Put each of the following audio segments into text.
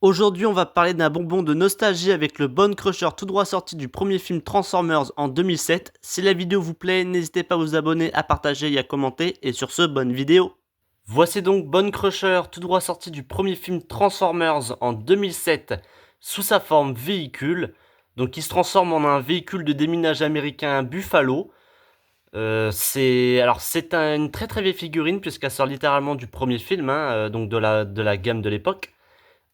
Aujourd'hui, on va parler d'un bonbon de nostalgie avec le Bone Crusher tout droit sorti du premier film Transformers en 2007. Si la vidéo vous plaît, n'hésitez pas à vous abonner, à partager et à commenter. Et sur ce, bonne vidéo. Voici donc Bone Crusher tout droit sorti du premier film Transformers en 2007 sous sa forme véhicule. Donc il se transforme en un véhicule de déminage américain Buffalo. C'est une très très vieille figurine puisqu'elle sort littéralement du premier film, donc de la gamme de l'époque.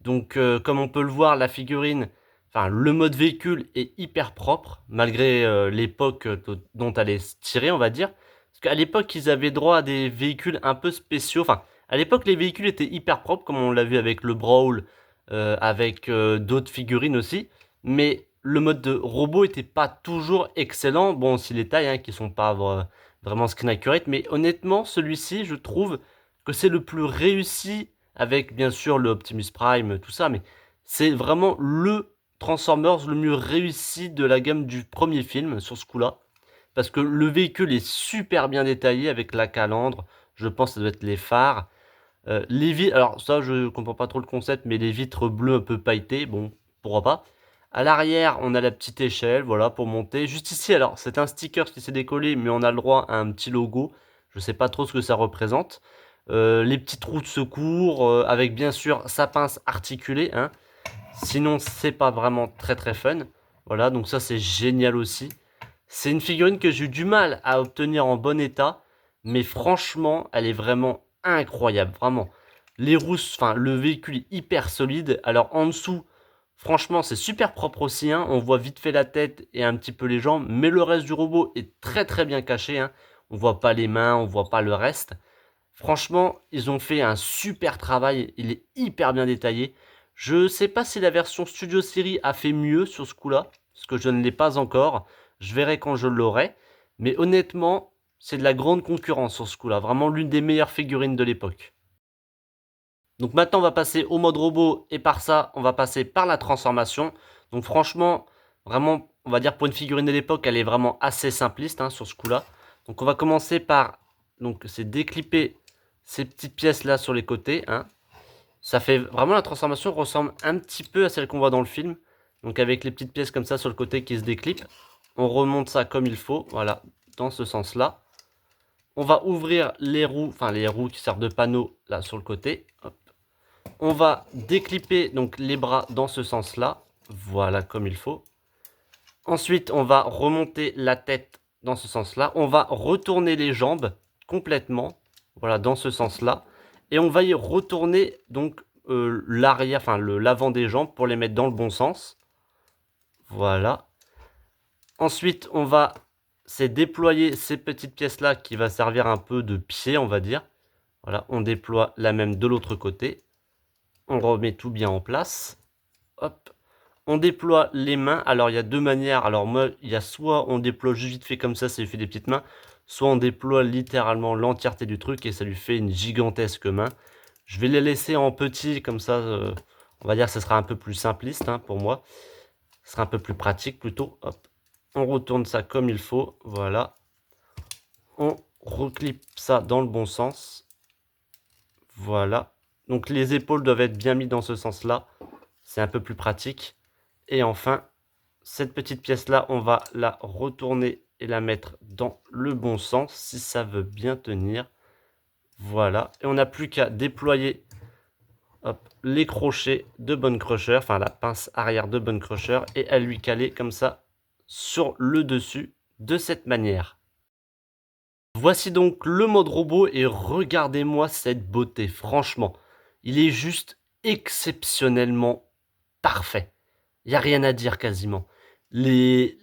Donc, comme on peut le voir, la figurine, enfin le mode véhicule est hyper propre, malgré l'époque dont elle est tirée, on va dire. Parce qu'à l'époque, ils avaient droit à des véhicules un peu spéciaux. Enfin, à l'époque, les véhicules étaient hyper propres, comme on l'a vu avec le Brawl, avec d'autres figurines aussi. Mais le mode de robot était pas toujours excellent. Bon, aussi les tailles, qui sont pas vraiment screen accurate. Mais honnêtement, celui-ci, je trouve que c'est le plus réussi avec bien sûr le Optimus Prime, tout ça, mais c'est vraiment le Transformers le mieux réussi de la gamme du premier film sur ce coup-là. Parce que le véhicule est super bien détaillé avec la calandre, je pense que ça doit être les phares. Les vitres, alors ça je comprends pas trop le concept, mais les vitres bleues un peu pailletées, bon, pourquoi pas. À l'arrière, on a la petite échelle, voilà, pour monter. Juste ici, alors c'est un sticker qui s'est décollé, mais on a le droit à un petit logo. Je sais pas trop ce que ça représente. Les petites roues de secours, avec bien sûr sa pince articulée, hein. Sinon, c'est pas vraiment très très fun. Voilà, donc ça c'est génial aussi. C'est une figurine que j'ai eu du mal à obtenir en bon état, mais franchement, elle est vraiment incroyable, vraiment. Les roues, enfin le véhicule est hyper solide. Alors en dessous, franchement, c'est super propre aussi, hein. On voit vite fait la tête et un petit peu les jambes, mais le reste du robot est très très bien caché, hein. On voit pas les mains, on voit pas le reste. Franchement, ils ont fait un super travail, il est hyper bien détaillé. Je sais pas si la version Studio Series a fait mieux sur ce coup-là, parce que je ne l'ai pas encore. Je verrai quand je l'aurai. Mais honnêtement, c'est de la grande concurrence sur ce coup-là. Vraiment l'une des meilleures figurines de l'époque. Donc maintenant, on va passer au mode robot, et par ça, on va passer par la transformation. Donc franchement, vraiment, on va dire pour une figurine de l'époque, elle est vraiment assez simpliste, sur ce coup-là. Donc on va commencer par, donc c'est déclipper ces petites pièces là sur les côtés, hein. Ça fait vraiment, la transformation ressemble un petit peu à celle qu'on voit dans le film. Donc avec les petites pièces comme ça sur le côté qui se déclipent. On remonte ça comme il faut, voilà, dans ce sens-là. On va ouvrir les roues, enfin les roues qui servent de panneaux là sur le côté. Hop. On va déclipper donc les bras dans ce sens-là, voilà comme il faut. Ensuite, on va remonter la tête dans ce sens-là. On va retourner les jambes complètement, voilà, dans ce sens-là. Et on va y retourner donc l'arrière, enfin l'avant des jambes pour les mettre dans le bon sens. Voilà. Ensuite, on va déployer ces petites pièces-là qui va servir un peu de pied, on va dire. Voilà, on déploie la même de l'autre côté. On remet tout bien en place. Hop. On déploie les mains. Alors, il y a deux manières. Alors, moi, il y a soit on déploie juste vite fait comme ça lui fait des petites mains. Soit on déploie littéralement l'entièreté du truc et ça lui fait une gigantesque main. Je vais les laisser en petit, comme ça, on va dire que ce sera un peu plus simpliste, pour moi. Ce sera un peu plus pratique plutôt. Hop. On retourne ça comme il faut. Voilà. On reclipe ça dans le bon sens. Voilà. Donc, les épaules doivent être bien mises dans ce sens-là. C'est un peu plus pratique. Et enfin, cette petite pièce-là, on va la retourner et la mettre dans le bon sens, si ça veut bien tenir. Voilà. Et on n'a plus qu'à déployer, hop, les crochets de Bone Crusher, enfin la pince arrière de Bone Crusher, et à lui caler comme ça sur le dessus, de cette manière. Voici donc le mode robot, et regardez-moi cette beauté, franchement. Il est juste exceptionnellement parfait. Il n'y a rien à dire quasiment. Les,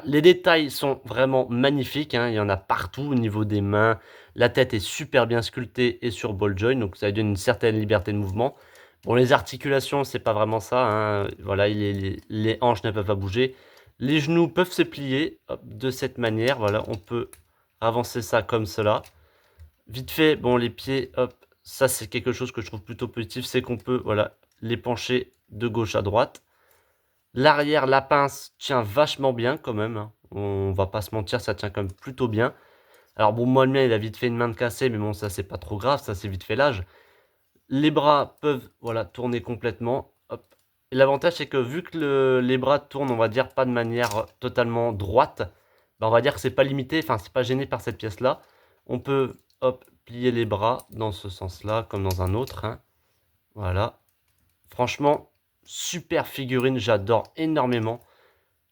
les détails sont vraiment magnifiques, il y en a partout au niveau des mains. La tête est super bien sculptée et sur ball joint, donc ça lui donne une certaine liberté de mouvement. Bon, les articulations, c'est pas vraiment ça, voilà, les hanches ne peuvent pas bouger. Les genoux peuvent se plier, hop, de cette manière, voilà, on peut avancer ça comme cela. Vite fait, bon, les pieds, hop, ça c'est quelque chose que je trouve plutôt positif, c'est qu'on peut, voilà, les pencher de gauche à droite. L'arrière, la pince tient vachement bien quand même, On va pas se mentir, ça tient quand même plutôt bien. Alors bon, moi le mien, il a vite fait une main de cassé, mais bon, ça c'est pas trop grave, ça c'est vite fait l'âge. Les bras peuvent, voilà, tourner complètement. Hop. Et l'avantage, c'est que vu que les bras tournent, on va dire, pas de manière totalement droite, bah, on va dire que c'est pas limité, enfin, c'est pas gêné par cette pièce-là. On peut, hop, plier les bras dans ce sens-là, comme dans un autre, hein. Voilà. Franchement, super figurine, j'adore énormément.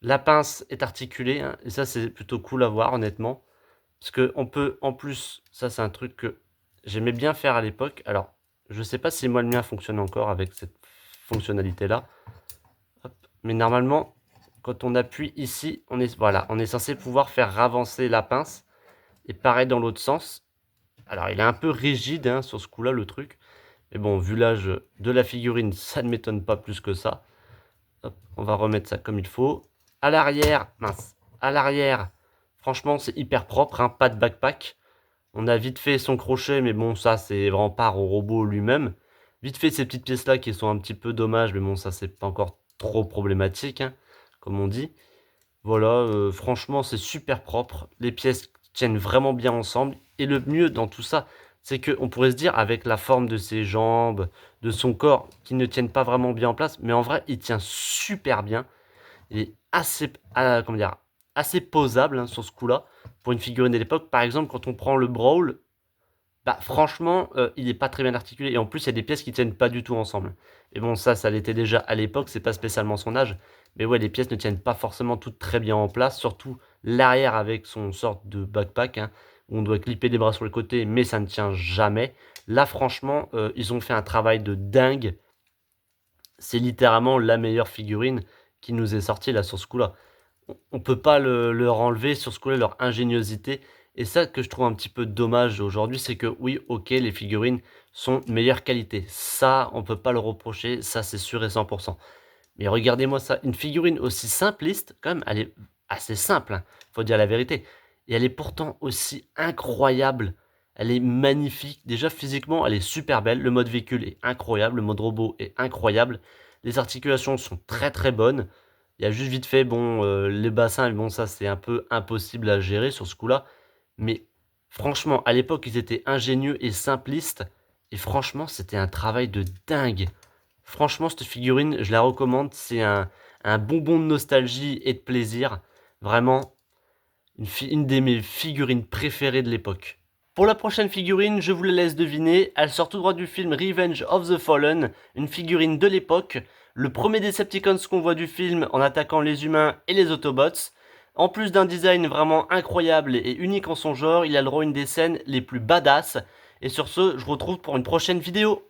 La pince est articulée, hein, et ça, c'est plutôt cool à voir, honnêtement. Parce que on peut, en plus, ça, c'est un truc que j'aimais bien faire à l'époque. Alors, je sais pas si moi, le mien fonctionne encore avec cette fonctionnalité-là. Hop. Mais normalement, quand on appuie ici, voilà, on est censé pouvoir faire avancer la pince. Et pareil dans l'autre sens. Alors, il est un peu rigide, hein, sur ce coup-là, le truc. Mais bon, vu l'âge de la figurine, ça ne m'étonne pas plus que ça. Hop, on va remettre ça comme il faut. À l'arrière, mince, à l'arrière, franchement, c'est hyper propre, hein, pas de backpack. On a vite fait son crochet, mais bon, ça, c'est vraiment pas au robot lui-même. Vite fait ces petites pièces-là qui sont un petit peu dommages, mais bon, ça, c'est pas encore trop problématique, hein, comme on dit. Voilà, franchement, c'est super propre. Les pièces tiennent vraiment bien ensemble. Et le mieux dans tout ça, c'est qu'on pourrait se dire, avec la forme de ses jambes, de son corps, qui ne tiennent pas vraiment bien en place, mais en vrai, il tient super bien. Il est assez, comment dire, assez posable, hein, sur ce coup-là, pour une figurine de l'époque. Par exemple, quand on prend le Brawl, bah franchement, il n'est pas très bien articulé. Et en plus, il y a des pièces qui tiennent pas du tout ensemble. Et bon, ça l'était déjà à l'époque, c'est pas spécialement son âge. Mais ouais, les pièces ne tiennent pas forcément toutes très bien en place. Surtout l'arrière avec son sorte de backpack, hein, où on doit clipper les bras sur le côté, mais ça ne tient jamais. Là, franchement, ils ont fait un travail de dingue. C'est littéralement la meilleure figurine qui nous est sortie là sur ce coup-là. On peut pas leur enlever sur ce coup-là leur ingéniosité. Et ça que je trouve un petit peu dommage aujourd'hui, c'est que oui, ok, les figurines sont de meilleure qualité. Ça, on peut pas le reprocher, ça c'est sûr et 100%. Mais regardez-moi ça, une figurine aussi simpliste, quand même, elle est assez simple, hein, faut dire la vérité. Et elle est pourtant aussi incroyable. Elle est magnifique. Déjà physiquement, elle est super belle. Le mode véhicule est incroyable, le mode robot est incroyable. Les articulations sont très très bonnes. Il y a juste vite fait, bon, les bassins, bon, ça c'est un peu impossible à gérer sur ce coup-là. Mais franchement, à l'époque, ils étaient ingénieux et simplistes. Et franchement, c'était un travail de dingue. Franchement, cette figurine, je la recommande. C'est un bonbon de nostalgie et de plaisir. Vraiment, une de mes figurines préférées de l'époque. Pour la prochaine figurine, je vous la laisse deviner. Elle sort tout droit du film Revenge of the Fallen, une figurine de l'époque. Le premier Decepticons qu'on voit du film en attaquant les humains et les Autobots. En plus d'un design vraiment incroyable et unique en son genre, il a le droit à une des scènes les plus badass. Et sur ce, je vous retrouve pour une prochaine vidéo.